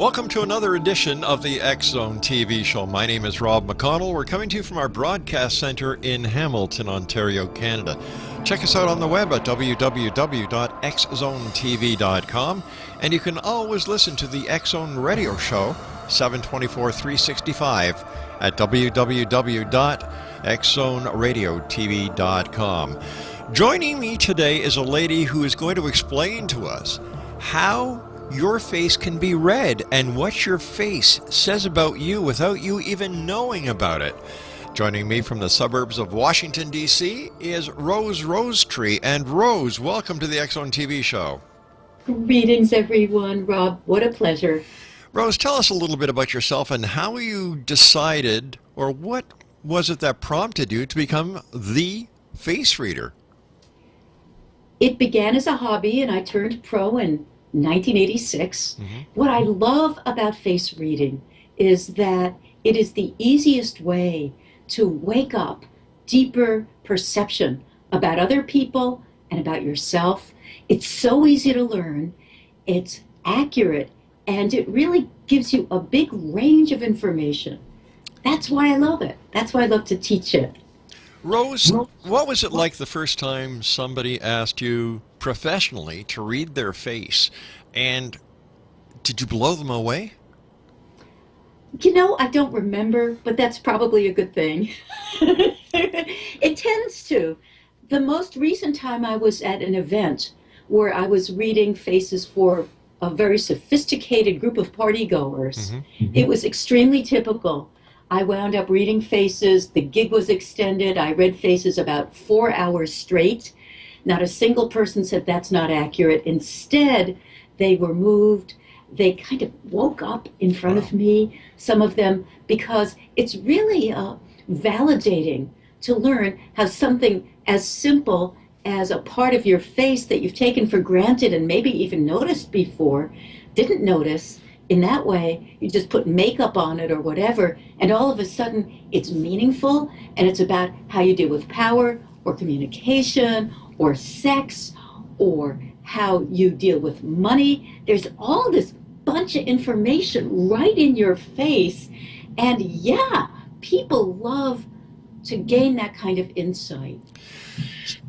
Welcome to another edition of the X Zone TV show. My name is Rob McConnell. We're coming to you from our broadcast center in Hamilton, Ontario, Canada. Check us out on the web at www.xzonetv.com, and you can always listen to the X Zone radio show 7/24/365 at www.xzoneradiotv.com. Joining me today is a lady who is going to explain to us how your face can be read and what your face says about you without you even knowing about it. Joining me from the suburbs of Washington, D.C. is Rose Rosetree. And Rose, welcome to the X Zone TV show. Greetings, everyone. Rob, what a pleasure. Rose, tell us a little bit about yourself and how you decided, or what was it that prompted you to become the face reader? It began as a hobby, and I turned pro in 1986. What I love about face reading is that it is the easiest way to wake up deeper perception about other people and about yourself. It's so easy to learn, it's accurate, and it really gives you a big range of information. That's why I love it. That's why I love to teach it. Rose, what was it like the first time somebody asked you professionally to read their face, and did you blow them away? You know, I don't remember, but that's probably a good thing. It tends to. The most recent time I was at an event where I was reading faces for a very sophisticated group of partygoers, it was extremely typical. I wound up reading faces. The gig was extended. I read faces about 4 hours straight. Not a single person said that's not accurate. Instead, they were moved. They kind of woke up in front of me, some of them, because it's really validating to learn how something as simple as a part of your face that you've taken for granted and maybe even noticed before, didn't notice. In that way, you just put makeup on it or whatever, and all of a sudden it's meaningful, and it's about how you deal with power or communication or sex or how you deal with money. There's all this bunch of information right in your face, and yeah, people love to gain that kind of insight.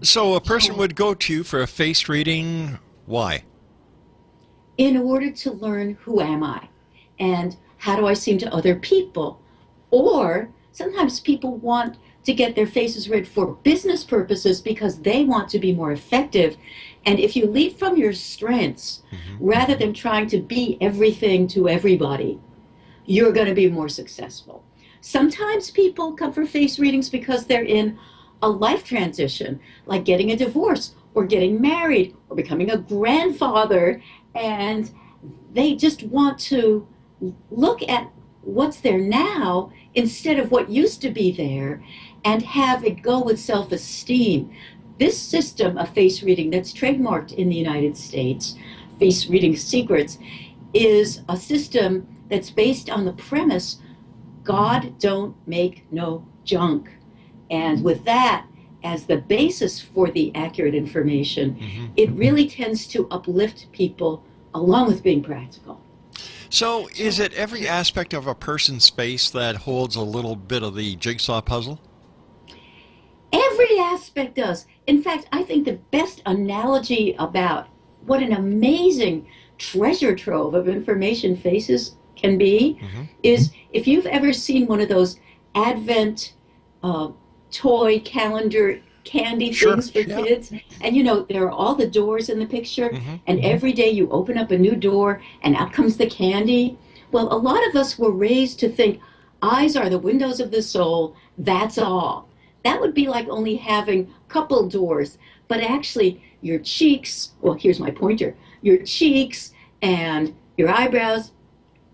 So a person would go to you for a face reading. Why? In order to learn who am I and how do I seem to other people. Or sometimes people want to get their faces read for business purposes because they want to be more effective. And if you lead from your strengths, rather than trying to be everything to everybody, you're going to be more successful. Sometimes people come for face readings because they're in a life transition, like getting a divorce or getting married or becoming a grandfather, and they just want to look at what's there now instead of what used to be there and have it go with self-esteem. This system of face reading that's trademarked in the United States, Face Reading Secrets, is a system that's based on the premise, God don't make no junk. And with that as the basis for the accurate information, it really tends to uplift people along with being practical. So is it every aspect of a person's face that holds a little bit of the jigsaw puzzle? Every aspect does. In fact, I think the best analogy about what an amazing treasure trove of information faces can be is if you've ever seen one of those Advent toy calendar candy things for kids, and you know there are all the doors in the picture, and every day you open up a new door and out comes the candy. Well, a lot of us were raised to think eyes are the windows of the soul, that's all. That would be like only having a couple doors, but actually your cheeks, well, here's my pointer, your cheeks and your eyebrows,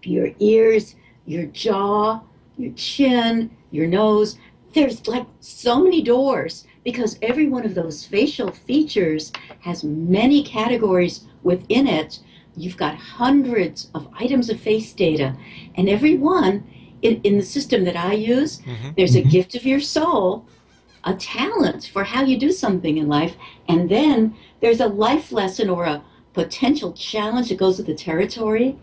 your ears, your jaw, your chin, your nose, there's like so many doors because every one of those facial features has many categories within it. You've got hundreds of items of face data, and every one in the system that I use, there's a gift of your soul, a talent for how you do something in life, and then there's a life lesson or a potential challenge that goes with the territory.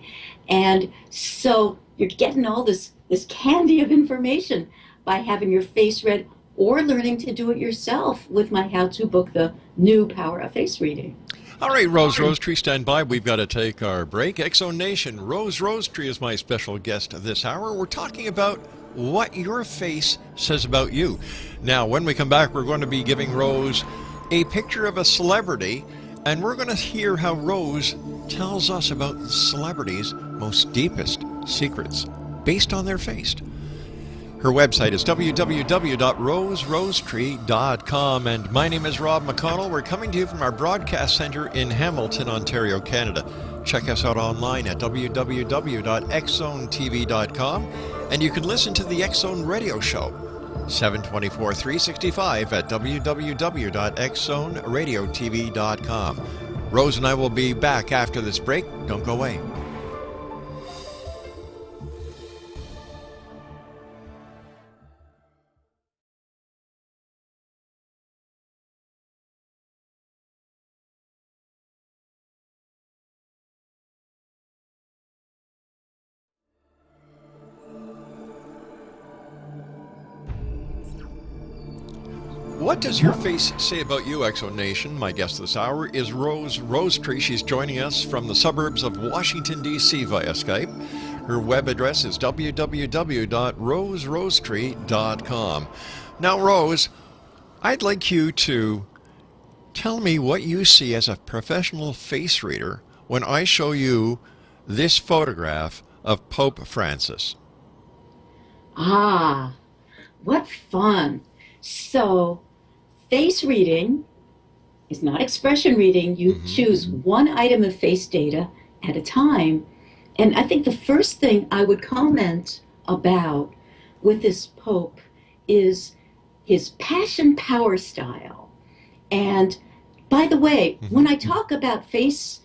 And so you're getting all this candy of information by having your face read or learning to do it yourself with my how-to book, The New Power of Face Reading. All right, Rose Rosetree, stand by. We've got to take our break. X-Zone Nation, Rose Rosetree is my special guest this hour. We're talking about what your face says about you. Now, when we come back, we're going to be giving Rose a picture of a celebrity, and we're going to hear how Rose tells us about the celebrities' most deepest secrets based on their face. Her website is www.roserosetree.com, and my name is Rob McConnell. We're coming to you from our broadcast center in Hamilton, Ontario, Canada. Check us out online at www.xzonetv.com, and you can listen to the X-Zone radio show 724 365 at www.xzoneradiotv.com. Rose and I will be back after this break. Don't go away. What does your face say about you, X-Zone Nation? My guest this hour is Rose Rosetree. She's joining us from the suburbs of Washington, D.C. via Skype. Her web address is www.roserosetree.com. Now, Rose, I'd like you to tell me what you see as a professional face reader when I show you this photograph of Pope Francis. Ah, what fun. So, face reading is not expression reading. You choose one item of face data at a time. And I think the first thing I would comment about with this Pope is his passion power style. And by the way, when I talk about face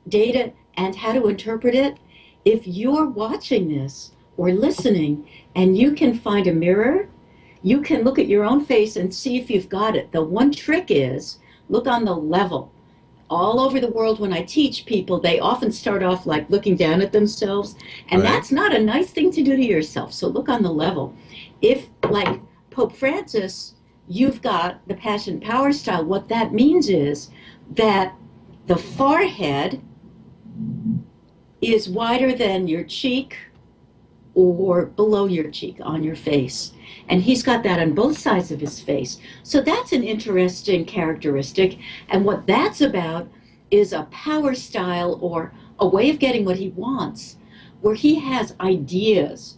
data and how to interpret it, if you're watching this or listening and you can find a mirror, you can look at your own face and see if you've got it. The one trick is look on the level. All over the world, when I teach people, they often start off like looking down at themselves, and that's not a nice thing to do to yourself. So look on the level. If, like Pope Francis, you've got the passion power style, what that means is that the forehead is wider than your cheek or below your cheek on your face. And he's got that on both sides of his face. So that's an interesting characteristic. And what that's about is a power style or a way of getting what he wants, where he has ideas,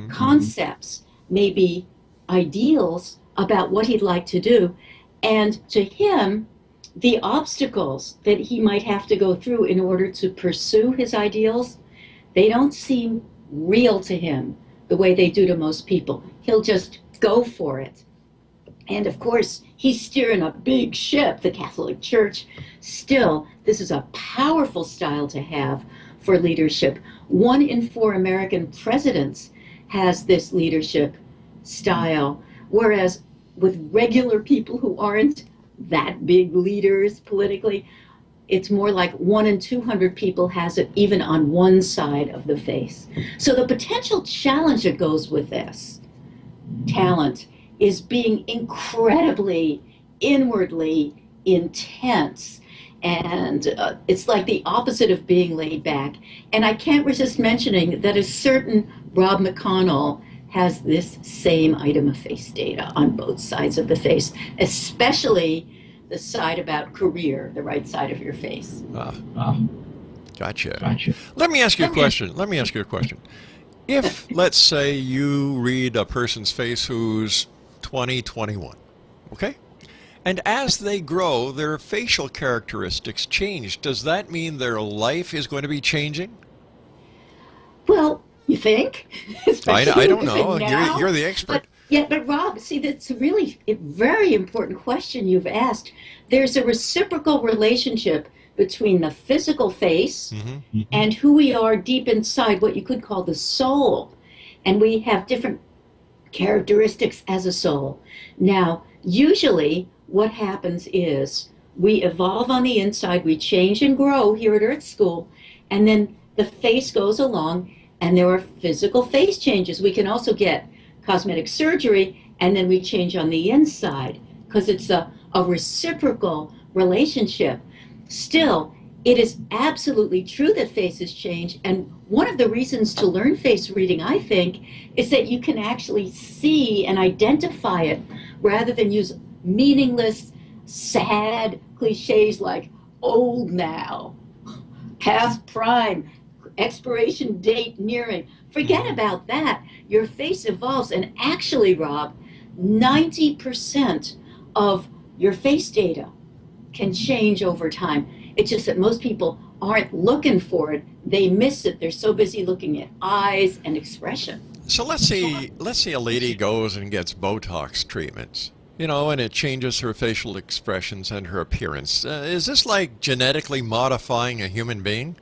concepts, maybe ideals about what he'd like to do. And to him, the obstacles that he might have to go through in order to pursue his ideals, they don't seem real to him the way they do to most people. He'll just go for it. And of course, he's steering a big ship, the Catholic Church. Still, this is a powerful style to have for leadership. 1 in 4 American presidents has this leadership style, whereas with regular people who aren't that big leaders politically, it's more like 1 in 200 people has it even on one side of the face. So the potential challenge that goes with this talent is being incredibly inwardly intense. And it's like the opposite of being laid back. And I can't resist mentioning that a certain Rob McConnell has this same item of face data on both sides of the face, especially the side about career, the right side of your face. Gotcha. Let me ask you a question. If, let's say, you read a person's face who's 20, 21, okay? And as they grow, their facial characteristics change. Does that mean their life is going to be changing? Well, you think? I don't know. You're the expert. But Rob, see, that's really a very important question you've asked. There's a reciprocal relationship between the physical face and who we are deep inside, what you could call the soul. And we have different characteristics as a soul. Now, usually what happens is we evolve on the inside, we change and grow here at Earth School, and then the face goes along, and there are physical face changes. We can also get cosmetic surgery, and then we change on the inside because it's a reciprocal relationship. Still, it is absolutely true that faces change, and one of the reasons to learn face reading, I think, is that you can actually see and identify it rather than use meaningless, sad cliches like old now, past prime, expiration date nearing. Forget about that. Your face evolves, and actually, Rob, 90% of your face data can change over time. It's just that most people aren't looking for it. They miss it. They're so busy looking at eyes and expression. So let's say a lady goes and gets Botox treatments, and it changes her facial expressions and her appearance. Is this like genetically modifying a human being?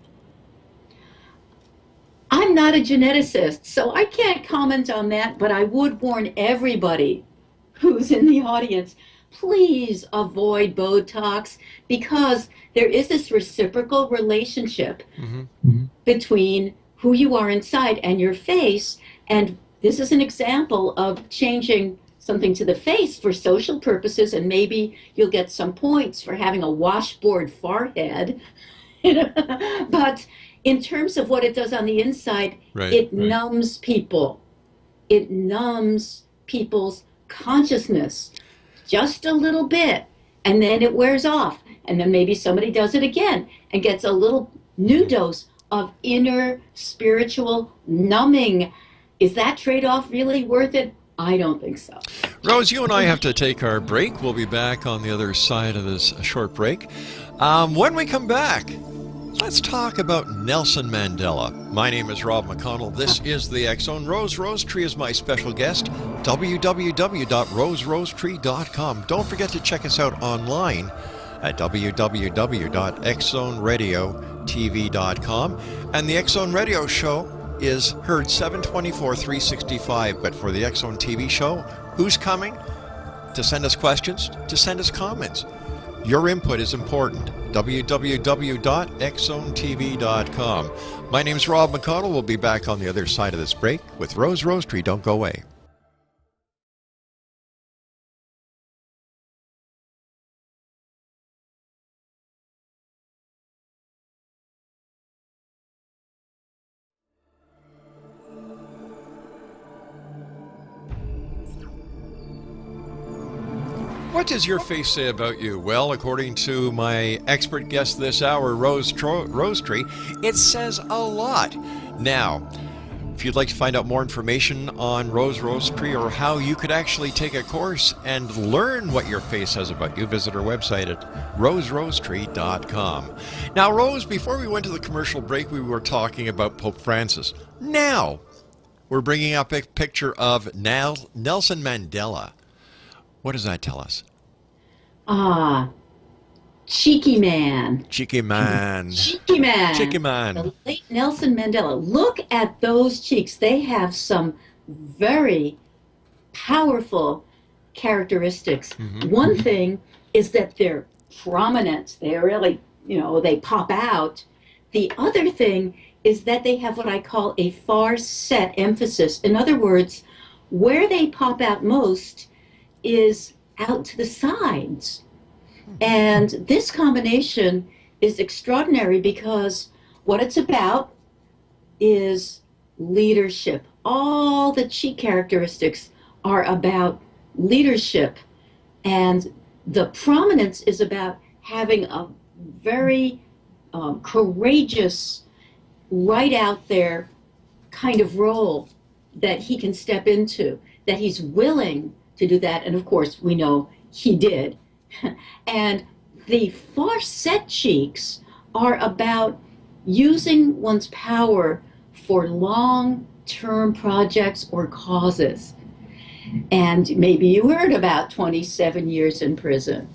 I'm not a geneticist, so I can't comment on that, but I would warn everybody who's in the audience, please avoid Botox because there is this reciprocal relationship between who you are inside and your face. And this is an example of changing something to the face for social purposes, and maybe you'll get some points for having a washboard forehead. But in terms of what it does on the inside, it numbs people. It numbs people's consciousness just a little bit, and then it wears off. And then maybe somebody does it again and gets a little new dose of inner spiritual numbing. Is that trade-off really worth it? I don't think so. Rose, you and I have to take our break. We'll be back on the other side of this short break. When we come back, let's talk about Nelson Mandela. My name is Rob McConnell. This is the X Zone. Rose Rosetree is my special guest. www.roserosetree.com. Don't forget to check us out online at www.xzoneradiotv.com. And the X Zone Radio Show is heard 724, 365. But for the X Zone TV show, who's coming? To send us questions, to send us comments. Your input is important. www.xzonetv.com. My name's Rob McConnell. We'll be back on the other side of this break with Rose Rosetree. Don't go away. What does your face say about you? Well, according to my expert guest this hour, Rose Rosetree, it says a lot. Now, if you'd like to find out more information on Rose Rosetree or how you could actually take a course and learn what your face says about you, visit our website at roserosetree.com. Now, Rose, before we went to the commercial break, we were talking about Pope Francis. Now, we're bringing up a picture of Nelson Mandela. What does that tell us? Cheeky man. Cheeky man. Cheeky man. Cheeky man. The late Nelson Mandela. Look at those cheeks. They have some very powerful characteristics. One thing is that they're prominent. They're really, they pop out. The other thing is that they have what I call a far set emphasis. In other words, where they pop out most is out to the sides. And this combination is extraordinary because what it's about is leadership. All the cheek characteristics are about leadership, and the prominence is about having a very courageous, right out there kind of role that he can step into, that he's willing to do that. And of course, we know he did. And the far set cheeks are about using one's power for long-term projects or causes. And maybe you heard about 27 years in prison.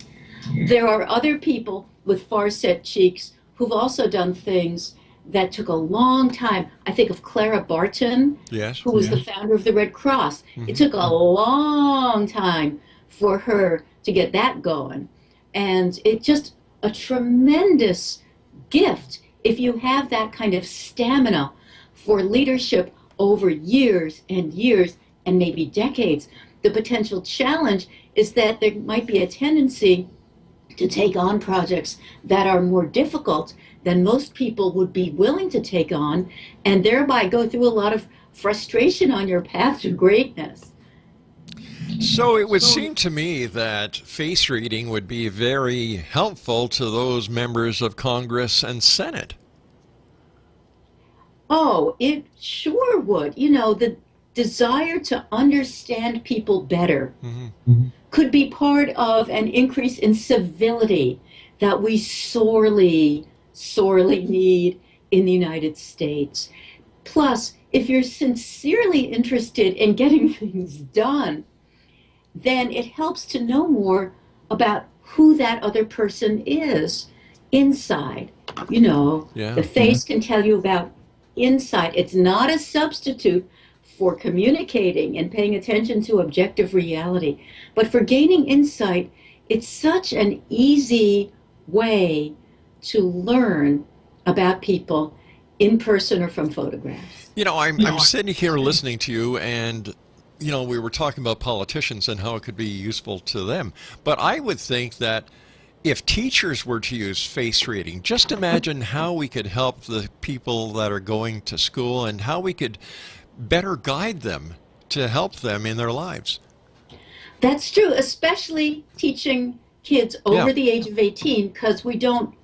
There are other people with far set cheeks who've also done things that took a long time. I think of Clara Barton, who was the founder of the Red Cross. It took a long time for her to get that going. And it just a tremendous gift if you have that kind of stamina for leadership over years and years and maybe decades, the potential challenge is that there might be a tendency to take on projects that are more difficult than most people would be willing to take on, and thereby go through a lot of frustration on your path to greatness. So it would seem to me that face reading would be very helpful to those members of Congress and Senate. Oh, it sure would. You know, the desire to understand people better could be part of an increase in civility that we sorely, sorely need in the United States. Plus, if you're sincerely interested in getting things done, then it helps to know more about who that other person is inside. You know, the face can tell you about inside. It's not a substitute for communicating and paying attention to objective reality, but for gaining insight, it's such an easy way to learn about people in person or from photographs. You know, I'm sitting here listening to you, and you know, we were talking about politicians and how it could be useful to them. But I would think that if teachers were to use face reading, just imagine how we could help the people that are going to school and how we could better guide them to help them in their lives. That's true, especially teaching kids over the age of 18, because we don't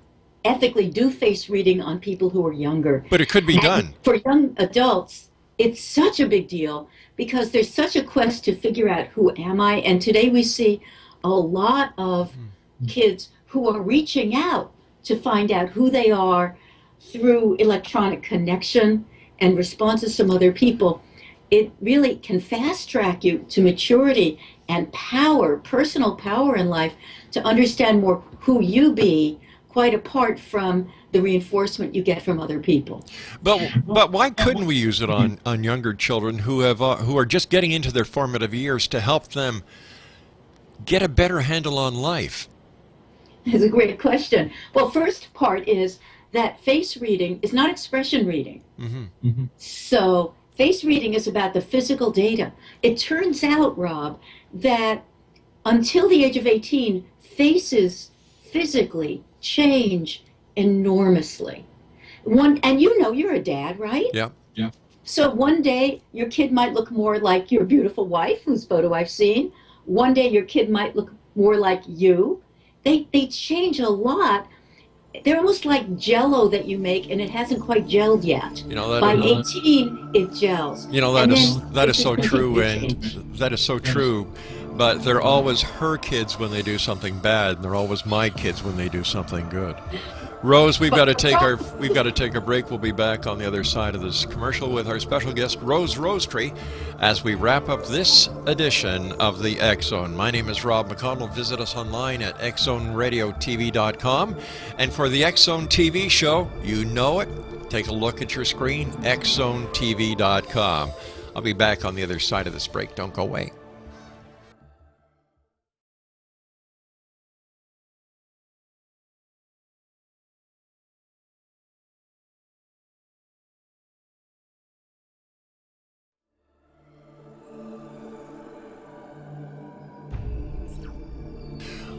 ethically do face reading on people who are younger. But it could be done. For young adults, it's such a big deal because there's such a quest to figure out who am I. And today we see a lot of kids who are reaching out to find out who they are through electronic connection and responses from other people. It really can fast track you to maturity and power, personal power in life, to understand more who you be, quite apart from the reinforcement you get from other people. But why couldn't we use it on younger children who are just getting into their formative years to help them get a better handle on life? That's a great question. Well, first part is that face reading is not expression reading. So face reading is about the physical data. It turns out, Rob, that until the age of 18, faces physically change enormously. And you know, you're a dad, right? Yeah. So one day your kid might look more like your beautiful wife, whose photo I've seen. One day your kid might look more like you. They change a lot. They're almost like Jell-O that you make, and it hasn't quite gelled yet. You know, by 18, it gels. You know, that is so true, and that is so true. But they're always her kids when they do something bad, and they're always my kids when they do something good. Rose, we've got to take a break. We'll be back on the other side of this commercial with our special guest, Rose Rosetree, as we wrap up this edition of the X Zone. My name is Rob McConnell. Visit us online at xzoneradiotv.com. And for the X Zone TV show, you know it. Take a look at your screen, xzonetv.com. I'll be back on the other side of this break. Don't go away.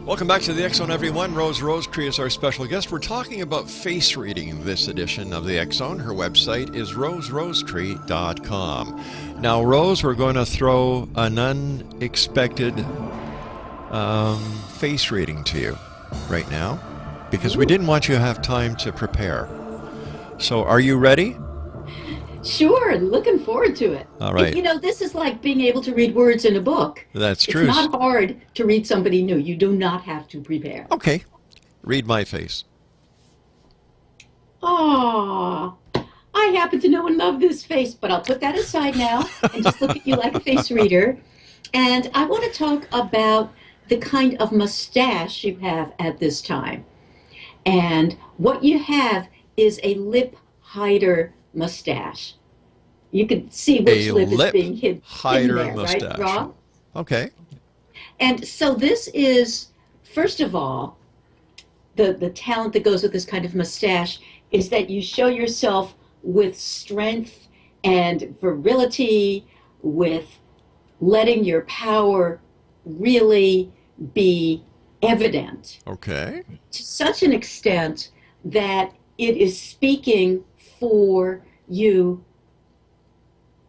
Welcome back to the X Zone, everyone. Rose Rosetree is our special guest. We're talking about face reading in this edition of the X Zone. Her website is roserosetree.com. Now, Rose, we're going to throw an unexpected face reading to you right now because we didn't want you to have time to prepare. So, are you ready? Sure, looking forward to it. All right. You know, this is like being able to read words in a book. That's true. It's not hard to read somebody new. You do not have to prepare. Okay. Read my face. Aww. I happen to know and love this face, but I'll put that aside now and just look at you like a face reader. And I want to talk about the kind of mustache you have at this time. And what you have is a lip hider mustache. You can see which lip is being hidden there, mustache. Right, Rob? Okay. And so this is, first of all, the talent that goes with this kind of mustache is that you show yourself with strength and virility, with letting your power really be evident. Okay. To such an extent that it is speaking for you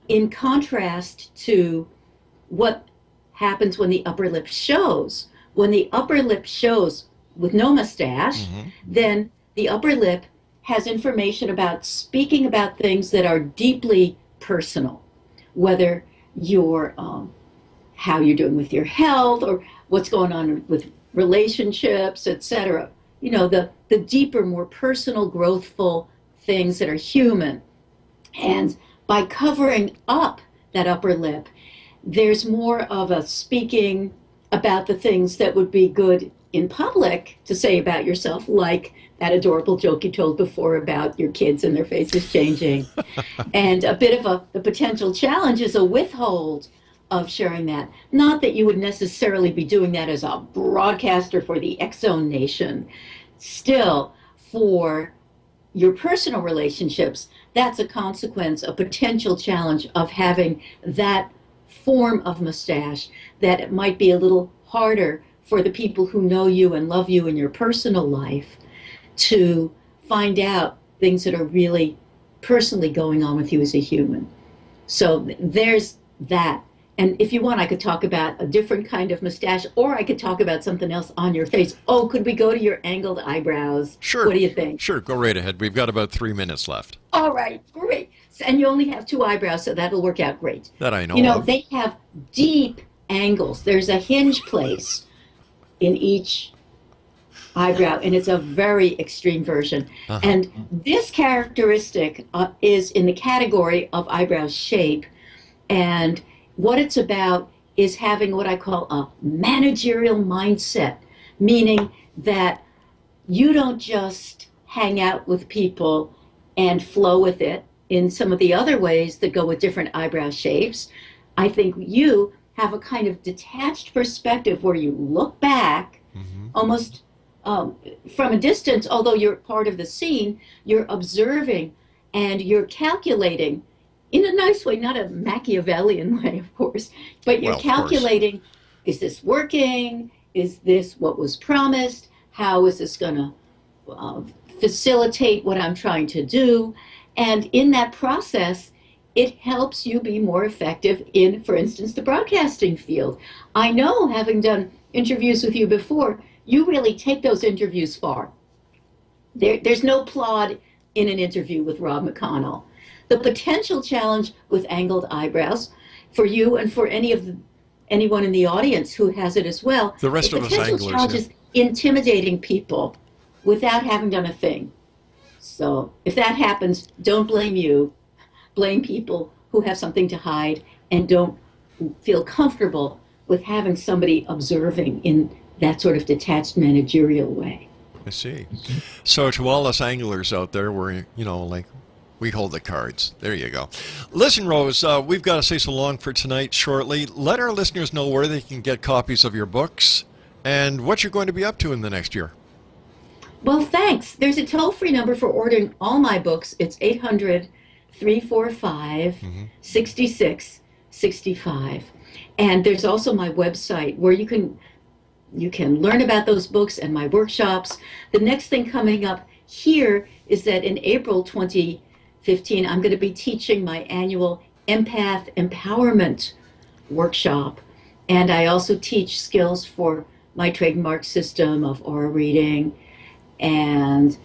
in contrast to what happens when the upper lip shows. When the upper lip shows with no mustache, then the upper lip has information about speaking about things that are deeply personal, whether you're how you're doing with your health or what's going on with relationships, etc. You know, the deeper, more personal, growthful things that are human. And by covering up that upper lip, there's more of a speaking about the things that would be good in public to say about yourself, like that adorable joke you told before about your kids and their faces changing. And a bit of the potential challenge is a withhold of sharing that. Not that you would necessarily be doing that as a broadcaster for the X Zone Nation. Still, for your personal relationships, that's a consequence, a potential challenge of having that form of mustache, that it might be a little harder for the people who know you and love you in your personal life to find out things that are really personally going on with you as a human. So there's that. And if you want, I could talk about a different kind of mustache, or I could talk about something else on your face. Oh, could we go to your angled eyebrows? Sure. What do you think? Sure, go right ahead. We've got about 3 minutes left. All right, great. And you only have 2 eyebrows, so that'll work out great. That I know You know, of. they have deep angles. There's a hinge place in each eyebrow, and it's a very extreme version. And this characteristic is in the category of eyebrow shape, and what it's about is having what I call a managerial mindset, meaning that you don't just hang out with people and flow with it in some of the other ways that go with different eyebrow shapes. I think you have a kind of detached perspective where you look back almost from a distance, although you're part of the scene, you're observing and you're calculating in a nice way, not a Machiavellian way, of course, but you're calculating, is this working? Is this what was promised? How is this going to facilitate what I'm trying to do? And in that process, it helps you be more effective in, for instance, the broadcasting field. I know, having done interviews with you before, you really take those interviews far. There's no plod in an interview with Rob McConnell. The potential challenge with angled eyebrows for you and for anyone in the audience who has it as well. The rest of us anglers. The potential challenge is intimidating people without having done a thing. So if that happens, don't blame you. Blame people who have something to hide and don't feel comfortable with having somebody observing in that sort of detached managerial way. I see. So to all us anglers out there, we're, we hold the cards. There you go. Listen, Rose, we've got to say so long for tonight shortly. Let our listeners know where they can get copies of your books and what you're going to be up to in the next year. Well, thanks. There's a toll-free number for ordering all my books. It's 800-345-6665. And there's also my website where you can learn about those books and my workshops. The next thing coming up here is that in April 2015, I'm going to be teaching my annual empath empowerment workshop. And I also teach skills for my trademark system of aura reading and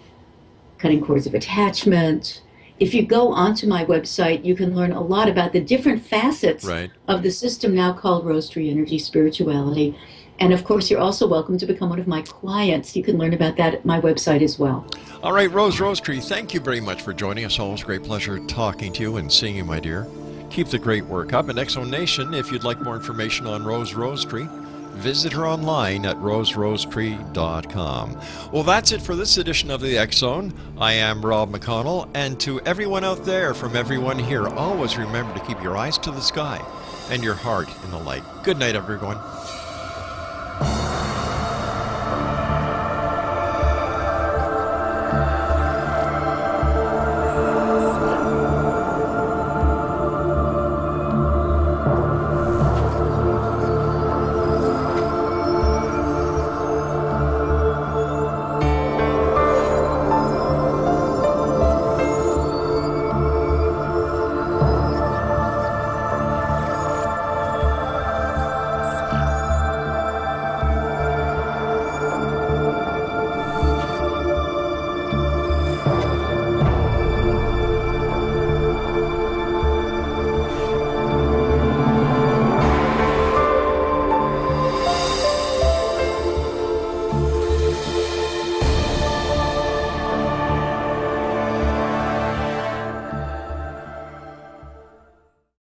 cutting cords of attachment. If you go onto my website, you can learn a lot about the different facets of the system now called Rosetree Energy Spirituality. And of course, you're also welcome to become one of my clients. You can learn about that at my website as well. All right, Rose Rosetree, thank you very much for joining us. Always a great pleasure talking to you and seeing you, my dear. Keep the great work up. And X Zone Nation, if you'd like more information on Rose Rosetree, visit her online at roserosetree.com. Well, that's it for this edition of the X Zone. I am Rob McConnell, and to everyone out there, from everyone here, always remember to keep your eyes to the sky and your heart in the light. Good night, everyone.